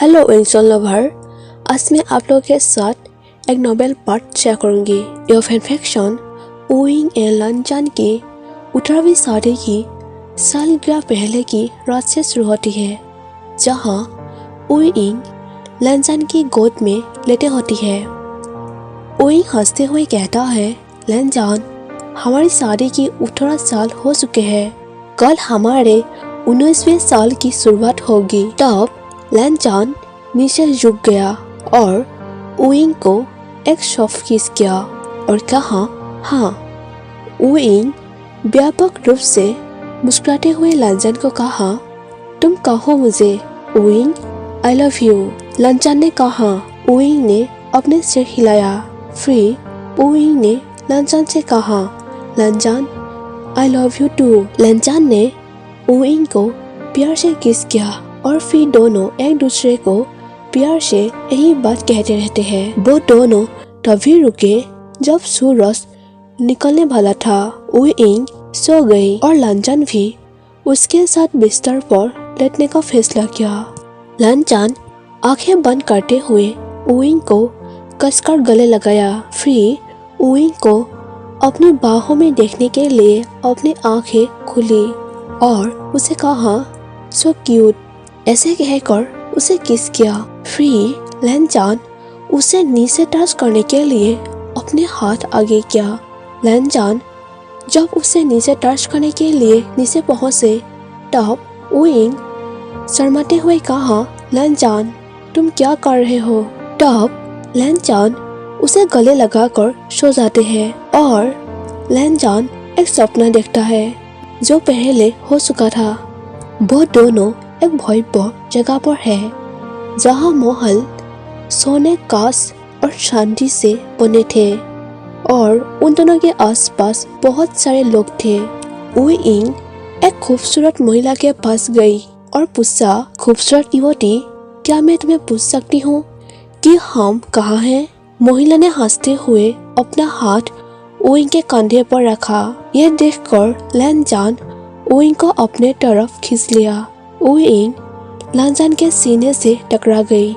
Hello Vinson lover. आज मैं आप लोगों के साथ एक नोवेल पार्ट शेयर करूंगी। यह फैन उइंग एंड लनजान की 18वीं शादी की सालगिरह पहले की रात से शुरू होती है, जहां उइंग लनजान की गोद में लेटे होती है। उइंग हंसते हुए कहता है, लनजान, हमारी शादी की 18 साल हो चुके हैं। कल हमारे 19वें साल की शुरुआत होगी। तब लनजान नीचे झुक गया और उइंग को एक सॉफ्ट किस किया और कहा, हाँ। उइंग व्यापक रूप से मुस्कुराते हुए लनजान को कहा, तुम कहो मुझे उइंग, आई लव यू। लनजान ने कहा। उइंग ने अपने सिर हिलाया। फिर उइंग ने लनजान से कहा, लनजान, आई लव यू टू। लनजान ने उइंग को प्यार से किस किया और फिर दोनों एक दूसरे को प्यार से यही बात कहते रहते हैं। वो दोनों तभी रुके जब सूरज निकलने वाला था। उइंग सो गई और लनजान भी उसके साथ बिस्तर पर लेटने का फैसला किया। लनजान आंखें बंद करते हुए उइंग को कसकर गले लगाया। फिर उइंग को अपनी बाहों में देखने के लिए अपनी आंखें खुली और उसे कहा, सो क्यूट। ऐसे कहकर उसे किस किया। फिर लनजान उसे नीचे टच करने के लिए अपने हाथ आगे किया। लनजान जब उसे नीचे टच करने के लिए नीचे पहुंचे, तब उइंग शर्माते हुए कहा, लनजान, तुम क्या कर रहे हो। तब लनजान उसे गले लगाकर सो जाते हैं और लनजान एक सपना देखता है जो पहले हो चुका था। वो दोनों एक भयावह जगह पर है, जहां महल सोने, कांच और चांदी से बने थे और उन दोनों के आसपास बहुत सारे लोग थे। उइंग एक खूबसूरत महिला के पास गई और पूछा, खूबसूरत युवती, क्या मैं तुम्हें पूछ सकती हूँ कि हम कहाँ हैं। महिला ने हंसते हुए अपना हाथ उइंग के कंधे पर रखा। यह देखकर लनजान उइंग को अपने तरफ खींच लिया। उइंग लनजान के सीने से टकरा गई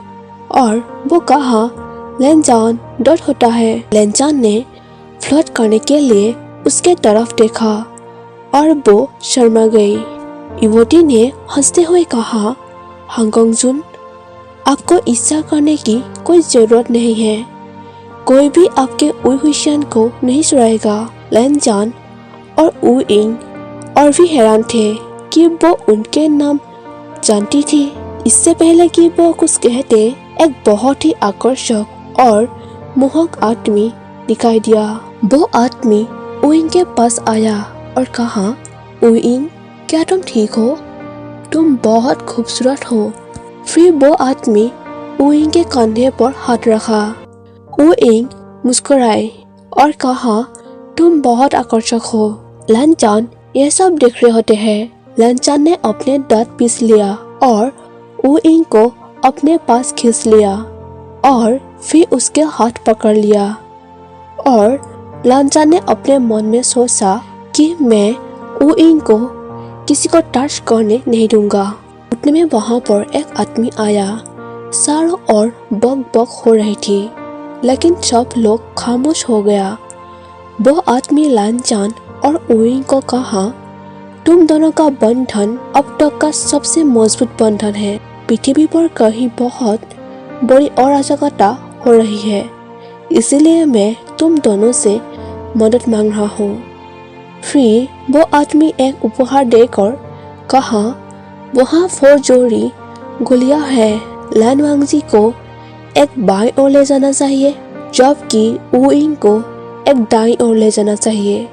और वो कहा, लनजान, डर होता है। लनजान ने फ्लर्ट करने के लिए उसके तरफ देखा और वो शर्मा गई। युवती ने हंसते हुए कहा, हांगकांगजुन, आपको ईर्ष्या करने की कोई जरूरत नहीं है। कोई भी आपके उइहुशियन को नहीं चुराएगा। लनजान और उइंग और भी हैरान थे कि वो उनके नाम जानती थी। इससे पहले कि वो कुछ कहते, एक बहुत ही आकर्षक और मोहक आदमी दिखाई दिया। वो आदमी उइंग के पास आया और कहा, उइंग, क्या तुम ठीक हो? तुम बहुत खूबसूरत हो। फिर वो आदमी उइंग के कंधे पर हाथ रखा। उइंग मुस्कुराई और कहा, तुम बहुत आकर्षक हो। लनजान यह सब देख रहे होते हैं। लनजान ने अपने दांत पीस लिया और उइंग को अपने पास खींच लिया और फिर उसके हाथ पकड़ लिया और लनजान ने अपने मन में सोचा कि मैं उइंग को किसी को टच करने नहीं दूंगा। उतने में वहां पर एक आदमी आया। चारों ओर बक बक हो रही थी, लेकिन सब लोग खामोश हो गया। वो आदमी लनजान और उइंग को कहा, तुम दोनों का बंधन अब तक का सबसे मजबूत बंधन है। पृथ्वी पर कहीं बहुत बड़ी अराजकता हो रही है, इसलिए मैं तुम दोनों से मदद मांग रहा हूँ। फिर वो आदमी एक उपहार देकर कहा, वहाँ 4 जोड़ी गोलियां है। लनवांगजी को एक बाईं ओर ले जाना चाहिए, जबकि उइंग को एक दाईं ओर ले जाना चाहिए।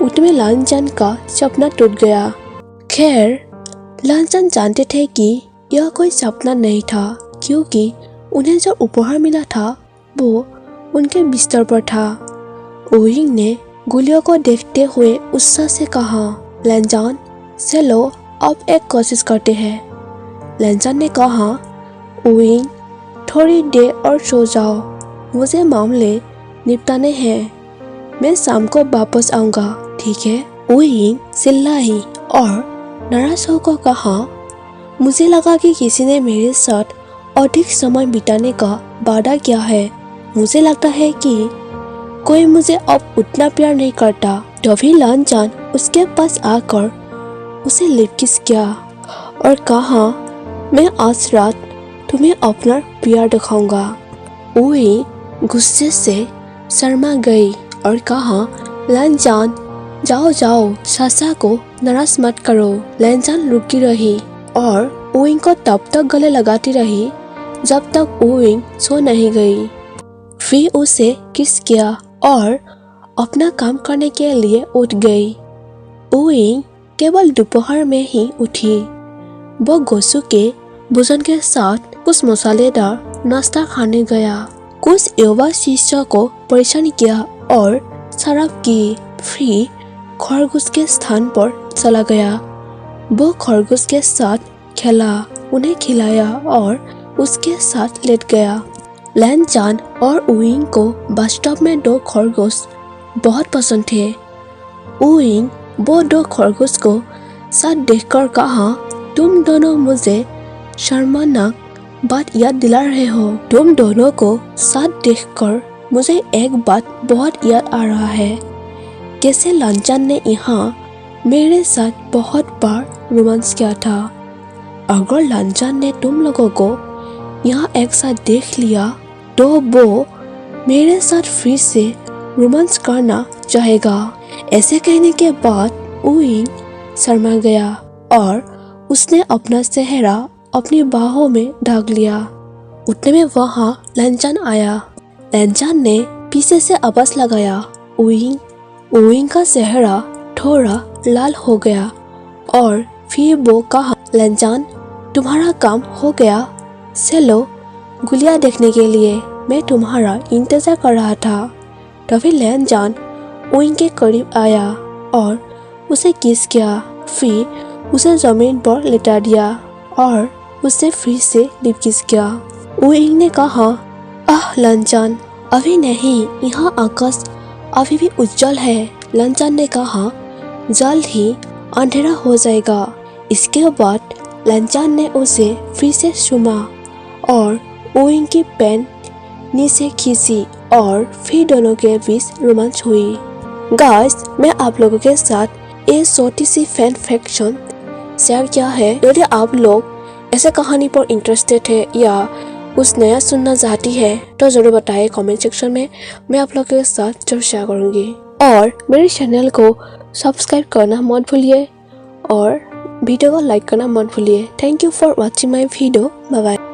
उतने लनजान का सपना टूट गया। खैर, लनजान जानते थे कि यह कोई सपना नहीं था, क्योंकि उन्हें जो उपहार मिला था वो उनके बिस्तर पर था। उइंग ने गोलियों को देखते हुए उत्साह से कहा, लनजान, चलो अब एक कोशिश करते हैं। लनजान ने कहा, उइंग, थोड़ी देर और सो जाओ, मुझे मामले निपटाने हैं। मैं शाम को वापस आऊंगा, ठीक है। उइंग चिल्लाई और नाराज होकर कहा, मुझे लगा कि किसी ने मेरे साथ अधिक समय बिताने का वादा किया है। मुझे लगता है कि कोई मुझे अब उतना प्यार नहीं करता। तभी लानचान उसके पास आकर उसे लिप किस किया और कहा, मैं आज रात तुम्हें अपना प्यार दिखाऊंगा। वही गुस्से से शर्मा गई और कहा, लानचान जाओ जाओ, सासा को नाराज मत करो। लानचान रुकी रही और ओइंग को तब तक गले लगाती रही जब तक ओइंग सो नहीं गई। फिर उसे किस किया और अपना काम करने के लिए उठ गई। ओइंग केवल दोपहर में ही उठी। वो गोसु के भोजन के साथ कुछ मसालेदार नाश्ता खाने गया। कुछ युवा शिष्यों को परेशान किया और शराब की। फिर खरगोश के स्थान पर चला गया। वो खरगोश के साथ खेला, उन्हें खिलाया और उसके साथ लेट गया। लानचान और ओइंग को वास्तव में 2 खरगोश बहुत पसंद थे। ओइंग वो 2 खरगोश को साथ देखकर कहा, तुम दोनों मुझे शर्मनाक बात याद दिला रहे हो। तुम दोनों को साथ देखकर मुझे एक बात बहुत याद आ रहा है। कैसे लानचान ने यहाँ मेरे साथ बहुत बार रोमांस किया था। अगर लानचान ने तुम लोगों को यहाँ एक साथ देख लिया तो वो मेरे साथ फिर से रोमांस करना चाहेगा। ऐसे कहने के बाद ओइंग शर्मा गया और उसने अपना चेहरा अपनी बाहों में ढक लिया। उतने में वहाँ लानचान आया। लानचान ने पीछे से आवाज लगाया, ओइंग। ओइंग का चेहरा थोड़ा लाल हो गया और फिर वो कहा, लानचान तुम्हारा काम हो गया। चलो गुलिया देखने के लिए, मैं तुम्हारा इंतजार कर रहा था। तभी लानचान ओइंग के करीब आया और उसे किस किया। फिर उसे जमीन पर लेटा दिया और उसे फिर से लिप किस किया। ओइंग ने कहा, आह लानचान, अभी नहीं, यहाँ आकाश अभी भी उज्जवल है। लानचान ने कहा, जल्द ही अंधेरा हो जाएगा। इसके बाद लानचान ने उसे फिर से चूमा और ओइंग की पैंट नीचे खींची और फिर दोनों के बीच रोमांस हुई। गाइस, मैं आप लोगों के साथ एक छोटी सी फैन फैक्शन शेयर किया है। यदि आप लोग ऐसे कहानी पर इंटरेस्टेड है या कुछ नया सुनना चाहती है तो जरूर बताएं कमेंट सेक्शन में। मैं आप लोगों के साथ जरूर शेयर करूंगी। और मेरे चैनल को सब्सक्राइब करना मत भूलिए और वीडियो को लाइक करना मत भूलिए। Thank you for watching my video. Bye bye.